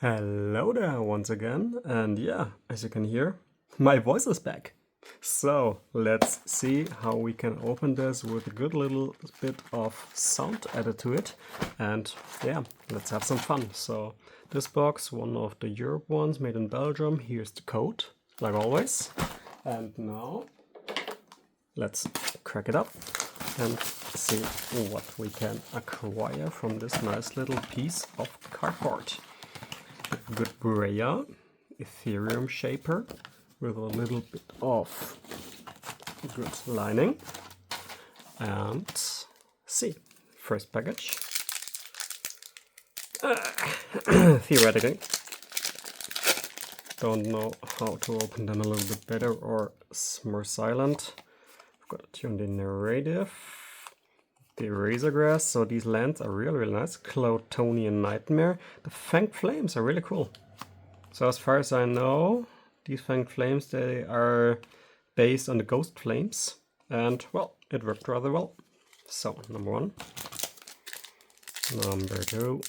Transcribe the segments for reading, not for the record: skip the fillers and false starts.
Hello there once again, and yeah, as you can hear, my voice is back. So let's see how we can open this with a good little bit of sound added to it, and yeah, let's have some fun. So this box, one of the Europe ones made in Belgium, here's the code, like always. And now let's crack it up and see what we can acquire from this nice little piece of cardboard. Good Brea Ethereum shaper with a little bit of good lining. And see, first package. Theoretically, don't know how to open them a little bit better or more silent. I've got to tune the narrative. The Razorgrass, so these lands are really nice. Cloudtonian Nightmare. The Fanged Flames are really cool. So as far as I know, these Fanged Flames, they are based on the Ghost Flames. And, well, it worked rather well. So, number one. Number two.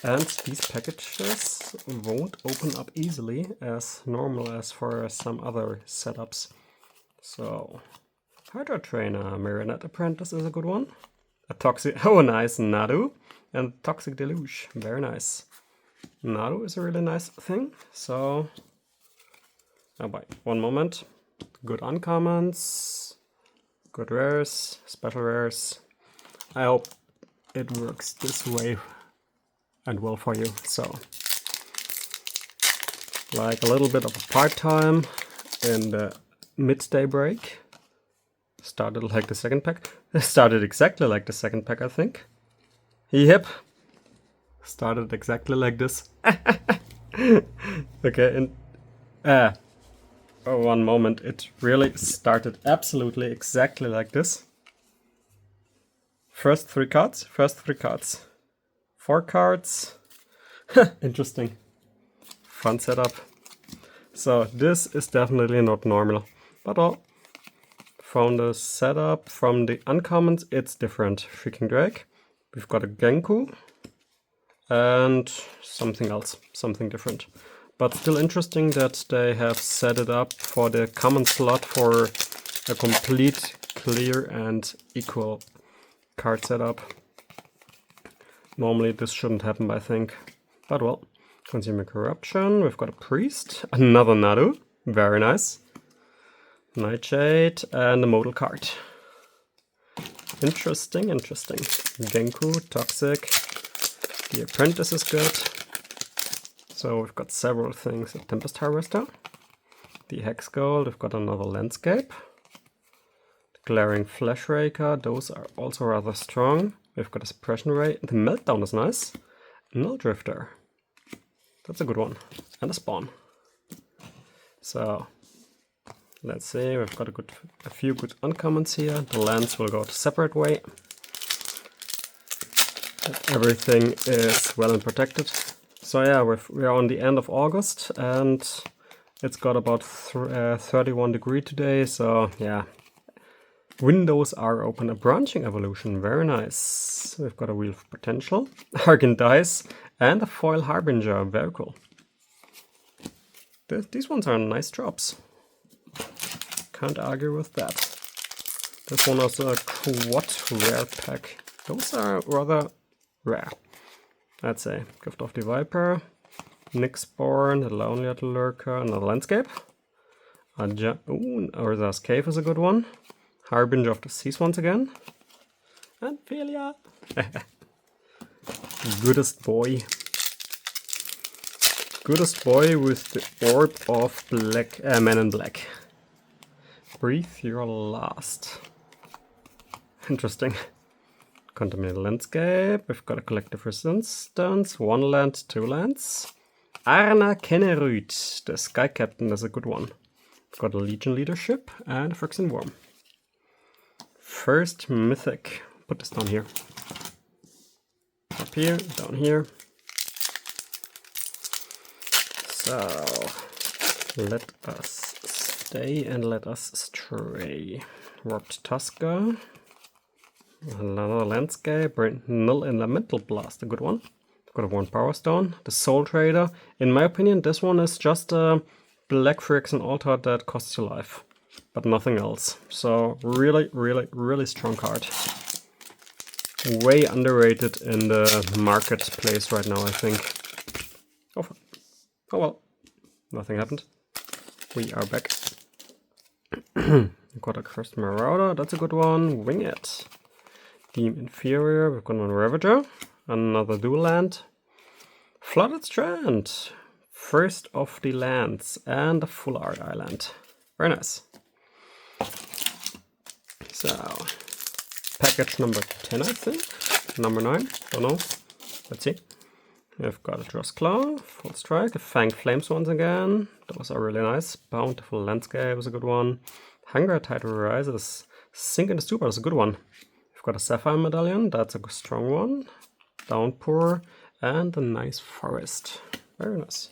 And these packages won't open up easily as normal as for some other setups. So, Hydra Trainer, Marionette Apprentice is a good one. A Toxic, oh nice, Nadu. And Toxic Deluge, very nice. Nadu is a really nice thing, so... Oh boy, one moment. Good uncommons, good rares, special rares. I hope it works this way and well for you, so... Like a little bit of a part-time in the midday break. Started like the second pack. Started exactly like the second pack, I think. Yep. Started exactly like this. Okay, and one moment. It really started absolutely exactly like this. First three cards. 4 cards. Interesting. Fun setup. So this is definitely not normal. But well, from the setup, from the uncommons, it's different. Freaking Drake. We've got a Genku. And something else. Something different. But still interesting that they have set it up for the common slot for a complete, clear and equal card setup. Normally this shouldn't happen, I think. But well. Consumer Corruption. We've got a Priest. Another Nadu. Very nice. Nightshade and a modal card. Interesting. Genku, Toxic. The Apprentice is good. So we've got several things. A Tempest Harvester. The Hex Gold. We've got another Landscape. The Glaring Flash Raker. Those are also rather strong. We've got a Suppression Ray. The Meltdown is nice. Null Drifter. That's a good one. And a Spawn. So... let's see, we've got a few good uncommons here. The lands will go the separate way. Everything is well and protected. So yeah, we're on the end of August and it's got about 31 degrees today. So yeah, windows are open. A Branching Evolution, very nice. We've got a Wheel of Potential, Argent Dice, and a Foil Harbinger, very cool. These ones are nice drops. Can't argue with that. This one is a quad rare pack. Those are rather rare. I'd say. Gift of the Viper, Nyxborn, the Lonely Little Lurker, another Landscape. Urza's Cave is a good one. Harbinger of the Seas once again. And Philia. Goodest boy. Goodest boy with the Orb of Black, Men in Black. Breathe your last. Interesting. Contaminated Landscape. We've got a Collective Resistance. 1 land, 2 lands. Arna Kennerud. The Sky Captain is a good one. We've got a Legion Leadership and a Phyrexian Worm. First Mythic. Put this down here. Up here, down here. So, let us stay and let us stray. Warped Tusker. Another Landscape. Null Elemental Blast, a good one. got one Power Stone, the Soul Trader. In my opinion, this one is just a Black Phyrexian Altar that costs you life, but nothing else. So really, really, really strong card. Way underrated in the marketplace right now, I think. Oh well, nothing happened. We are back. We've got a Cursed Marauder, that's a good one. Wing It. Deem Inferior, we've got one Ravager. Another dual land. Flooded Strand. First of the lands. And a Full Art Island. Very nice. So, package number 10, I think. Number 9, don't know. Let's see. We've got a Drossclaw, Full Strike, a Fanged Flames once again. Those are really nice. Bountiful Landscape is a good one. Hunger Tide Rises. Sink in the Stupor is a good one. We've got a Sapphire Medallion, that's a strong one. Downpour, and a nice Forest. Very nice.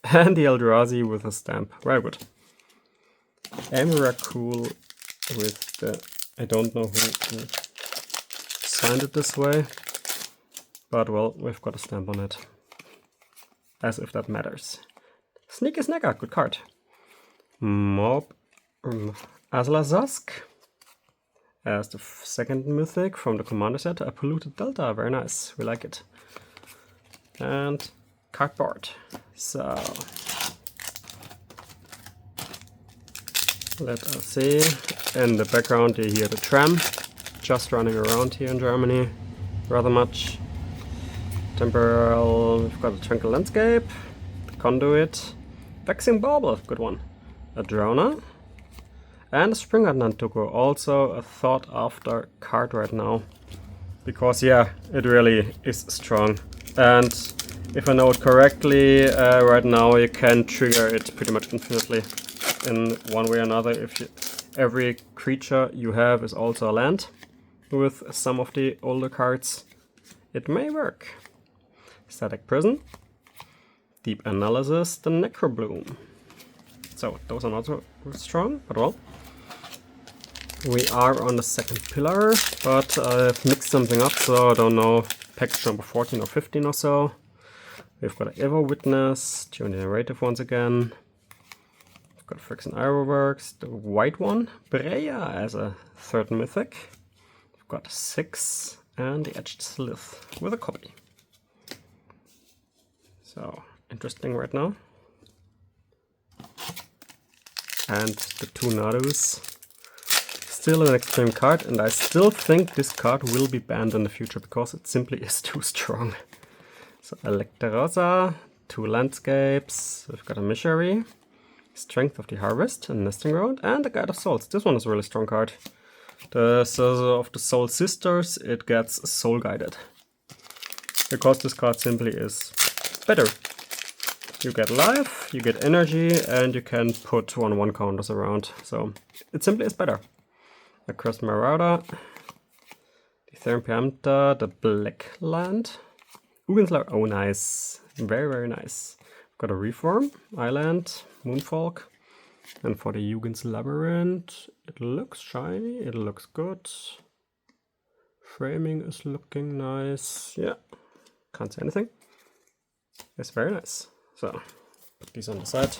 And the Eldrazi with a stamp. Very good. Emrakul with the... I don't know who signed it this way. But well, we've got a stamp on it. As if that matters. Sneaky Snacker, good card. Mob Azlazask. As the second mythic from the commander set, a Polluted Delta, very nice, we like it. And cardboard. So let us see. In the background you hear the tram just running around here in Germany rather much. Temporal, we've got a Tranquil Landscape, the Conduit, Vexing Bauble, good one, a Droner, and a Springheart Nantuko, also a thought after card right now, because yeah, it really is strong, and if I know it correctly, right now you can trigger it pretty much infinitely in one way or another. If every creature you have is also a land with some of the older cards, it may work. Static Prison, Deep Analysis, the Necrobloom. So those are not so strong, but well. We are on the second pillar, but I've mixed something up, so I don't know, package number 14 or 15 or so. We've got an Evo Witness, Tune Narrative once again. We've got Phyrexian Ironworks, the white one, Breya as a third mythic. We've got 6, and the Edged Slith with a copy. So, interesting right now. And the two Nadus. Still an extreme card, and I still think this card will be banned in the future because it simply is too strong. So, Electarosa, 2 landscapes, we've got a Mishery, Strength of the Harvest, a Nesting Ground, and a Guide of Souls. This one is a really strong card. The Sorcerer of the Soul Sisters, it gets Soul Guided. Because this card simply is better. You get life, you get energy, and you can put 1/1 counters around. So it simply is better. The Cursed Marauder, the Therian Preemptor, the Black Land, Ugin's Labyrinth. Oh, nice. Very, very nice. Got a Reform, Island, Moonfalk. And for the Ugin's Labyrinth, it looks shiny, it looks good. Framing is looking nice. Yeah, can't say anything. It's very nice. So, put these on the side,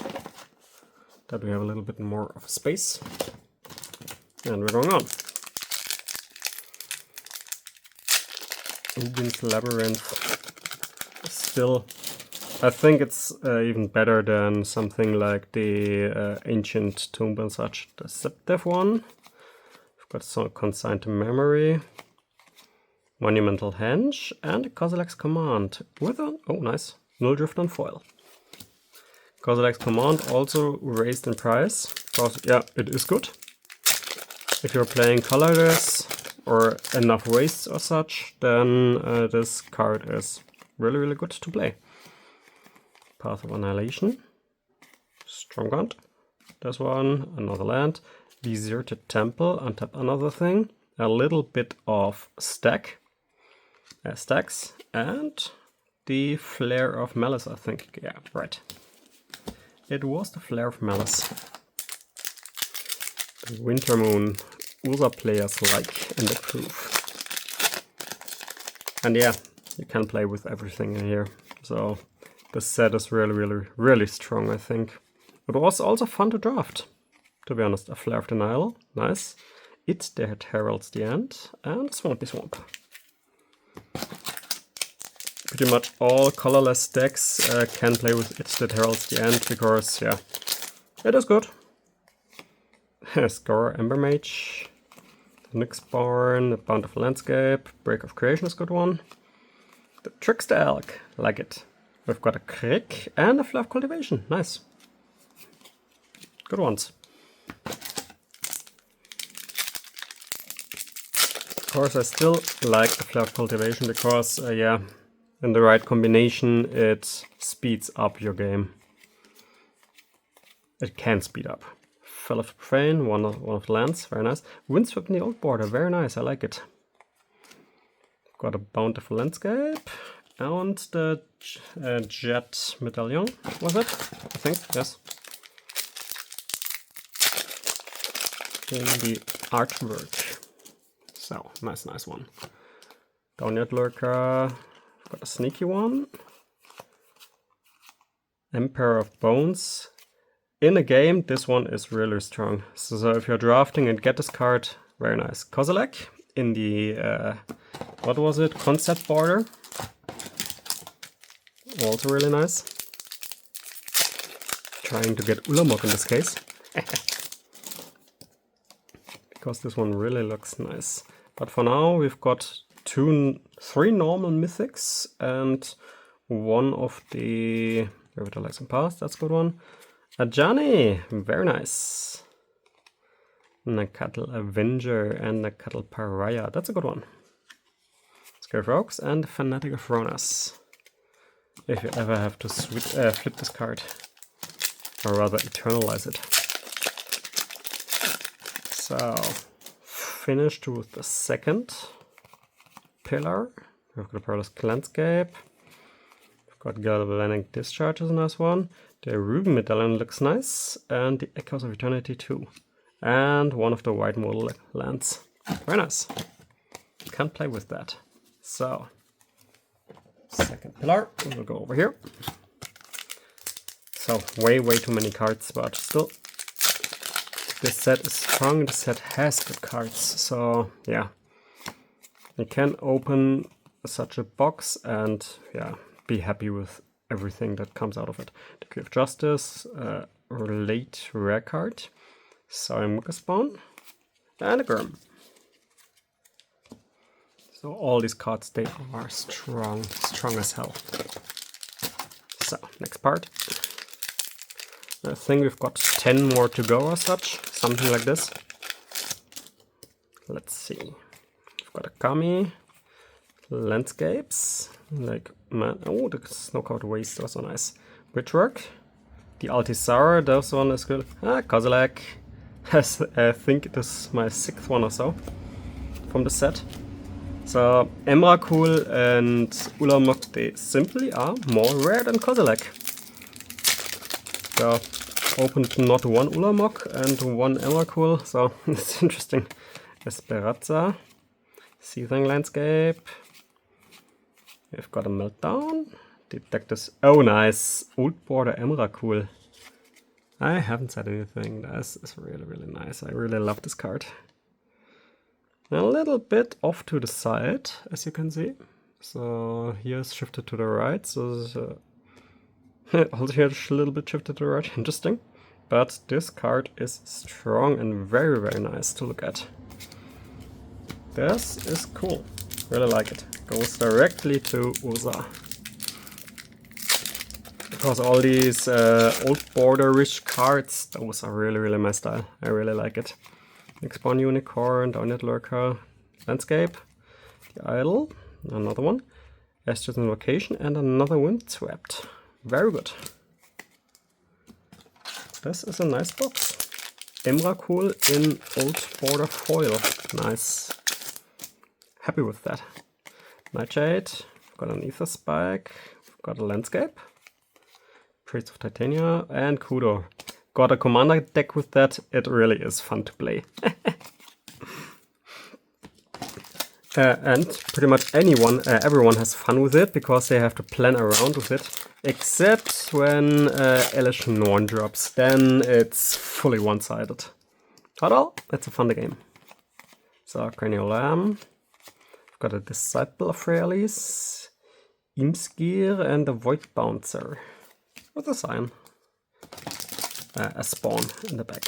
that we have a little bit more of space. And we're going on. Ugin's Labyrinth. Still, I think it's even better than something like the Ancient Tomb and such. The Deceptive one. We've got some Consigned to Memory. Monumental Henge, and a Kozilek's Command with a, oh nice, Null Drift on foil. Kozilek's Command also raised in price, because yeah, it is good. If you're playing colorless or enough wastes or such, then this card is really, really good to play. Path of Annihilation, Stronghold, this one, another land, Deserted Temple, untap another thing, a little bit of stacks, and the Flare of Malice, I think. Yeah, right. It was the Flare of Malice. The Wintermoon, Urza players like and approve. And yeah, you can play with everything in here. So the set is really strong, I think. It was also fun to draft, to be honest. A Flare of the Nile, nice. It That Heralds the End, and Swampy Swamp. Pretty much all colorless decks can play with It That Heralds the End, because, yeah, it is good. Score, Ember Mage, Nyxborn, Bountiful Landscape, Break of Creation is a good one. The Trickster Elk, like it. We've got a Crick and a Flare of Cultivation, nice. Good ones. Of course, I still like the Flare of Cultivation because, yeah, in the right combination, it speeds up your game. It can speed up. Fel of the Profane, one of the lands, very nice. Windswept in the Old Border, very nice, I like it. Got a Bountiful Landscape, and the Jet Medallion, was it? I think, yes. In the artwork. So, nice one. Downward Lurker, got a sneaky one. Emperor of Bones. In a game, this one is really strong. So if you're drafting and get this card, very nice. Kozilek in the, what was it, Concept Border. Also really nice. Trying to get Ulamog in this case. Because this one really looks nice. But for now, we've got 3 normal mythics and one of the Revitalizing Past, that's a good one. Ajani, very nice. Nacatl Avenger and Nacatl Pariah, that's a good one. Scary Frogs and Fanatic of Ronas. If you ever have to flip this card, or rather eternalize it. So, finished with the second pillar. We've got a Perilous Landscape. We've got Galvanic Discharge is a nice one. The Ruby Medallion looks nice, and the Echoes of Eternity too. And one of the white model lands. Very nice. Can't play with that. So, second pillar, we'll go over here. So, way too many cards, but still. This set is strong, this set has good cards, so yeah. You can open such a box and yeah, be happy with everything that comes out of it. Decree of Justice, late rare card, Saurian Mukaspawn, and a Gurm. So all these cards, they are strong as hell. So, next part. I think we've got 10 more to go or such, something like this. Let's see. We've got a Kami, Landscapes, like, man, oh, the Snowcoat Waste was so nice. Brickwork, the Altisar, this one is good. Kozilek, I think this is my 6th one or so from the set. So, Emrakul and Ulamog, they simply are more rare than Kozilek. So, opened not one Ulamog and one Emrakul, so it's interesting. Esperanza, Seething Landscape. We've got a Meltdown. Detect oh nice, Old Border Emrakul. I haven't said anything, this is really nice. I really love this card. A little bit off to the side, as you can see. So here's shifted to the right, so also here's a little bit shifted to the right, interesting. But this card is strong and very nice to look at. This is cool, really like it. Goes directly to Urza. Because all these old border-ish cards, those are really my style. I really like it. Nyxborn Unicorn, Downward Lurker, Landscape, the Idol, another one, Estus Invocation, and another Windswept. Very good. This is a nice box. Emrakul in Old Border foil. Nice. Happy with that. Nightshade, got an Ether Spike, got a Landscape, Priest of Titania, and Kudo. Got a commander deck with that, it really is fun to play. And pretty much everyone has fun with it because they have to plan around with it. Except when Elish Norn drops, then it's fully one-sided. But well, it's a fun game. So, Cranial Lamb. I've got a Disciple of Freyalis, Imskir, and a Void Bouncer. With a sign. A spawn in the back.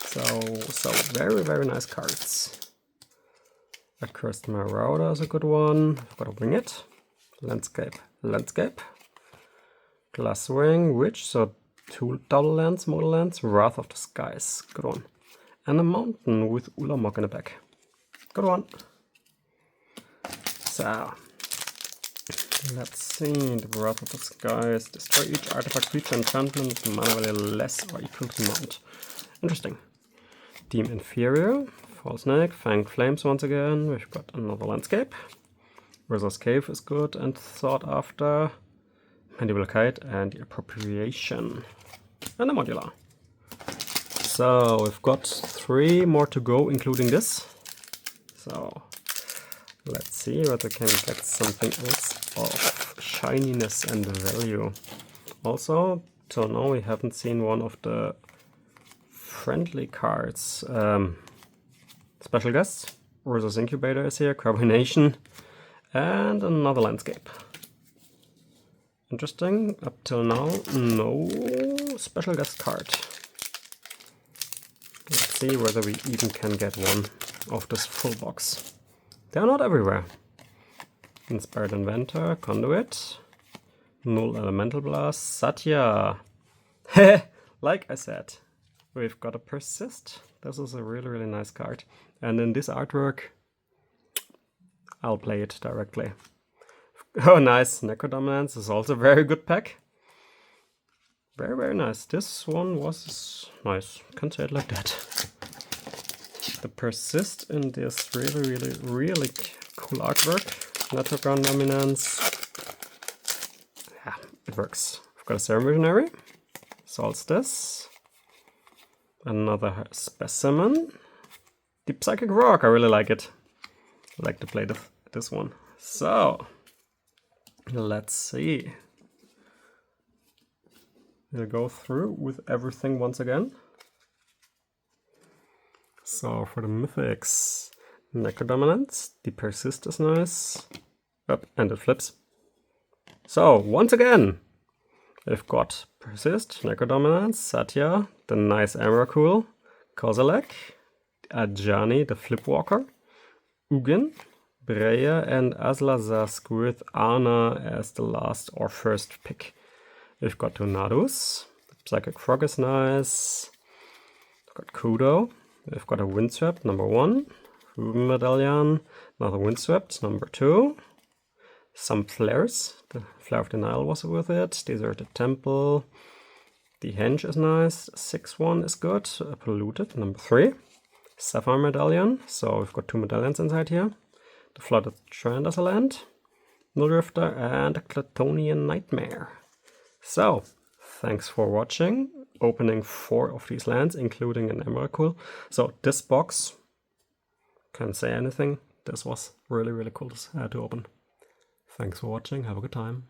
So very, very nice cards. A Cursed Marauder is a good one. I've got a Wing It. Landscape. Glasswing, Witch, so 2 double lands, model lands. Wrath of the Skies, good one. And a Mountain with Ulamog in the back. Good one. So, let's see. The Wrath of the Skies. Destroy each artifact, creature, enchantment with mana value less or equal to amount. Interesting. Deem Inferior, False Snake, Fanged Flames once again. We've got another Landscape. Razor's Cave is good and sought after. Mandible Kite and the Appropriation. And a Modular. So we've got 3 more to go, including this. So let's see whether we can get something else of shininess and value. Also, till now we haven't seen one of the friendly cards. Special Guest, Urza's Incubator is here, Carbonation, and another Landscape. Interesting, up till now, no Special Guest card. Let's see whether we even can get one of this full box. They are not everywhere. Inspired Inventor, Conduit, Null Elemental Blast, Satya. Like I said, we've got a Persist. This is a really, really nice card. And in this artwork, I'll play it directly. Oh, nice. Necrodominance is also a very good pack. Very, very nice. This one was nice. Can't say it like that. The Persist in this really, really, really cool artwork. Necrogon Dominance. Yeah, it works. We've got a Serum Visionary. Solstice. Another Specimen. Deep Psychic Rock, I really like it. I like to play this one. So, let's see. We'll go through with everything once again. So, for the Mythics, Necrodominance, the Persist is nice. Up, and it flips. So, once again, we've got Persist, Necrodominance, Satya, the nice Emrakul, Kozilek, Ajani, the Flipwalker, Ugin, Breya, and Aslazask with Arna as the last or first pick. We've got Tornados, Psychic Frog is nice, we've got Kudo, we've got a Windswept, number 1, Ruben Medallion, another Windswept, number 2, some Flares, the Flare of Denial was with it, Deserted Temple, the Henge is nice, 6-1 is good, Polluted, number 3, Sapphire Medallion, so we've got 2 medallions inside here, the Flooded Strand as a land, Nullrifter, and a Clatonian Nightmare. So, thanks for watching, opening 4 of these lands, including an Emrakul. So this box, can't say anything, this was really, really cool to open. Thanks for watching, have a good time.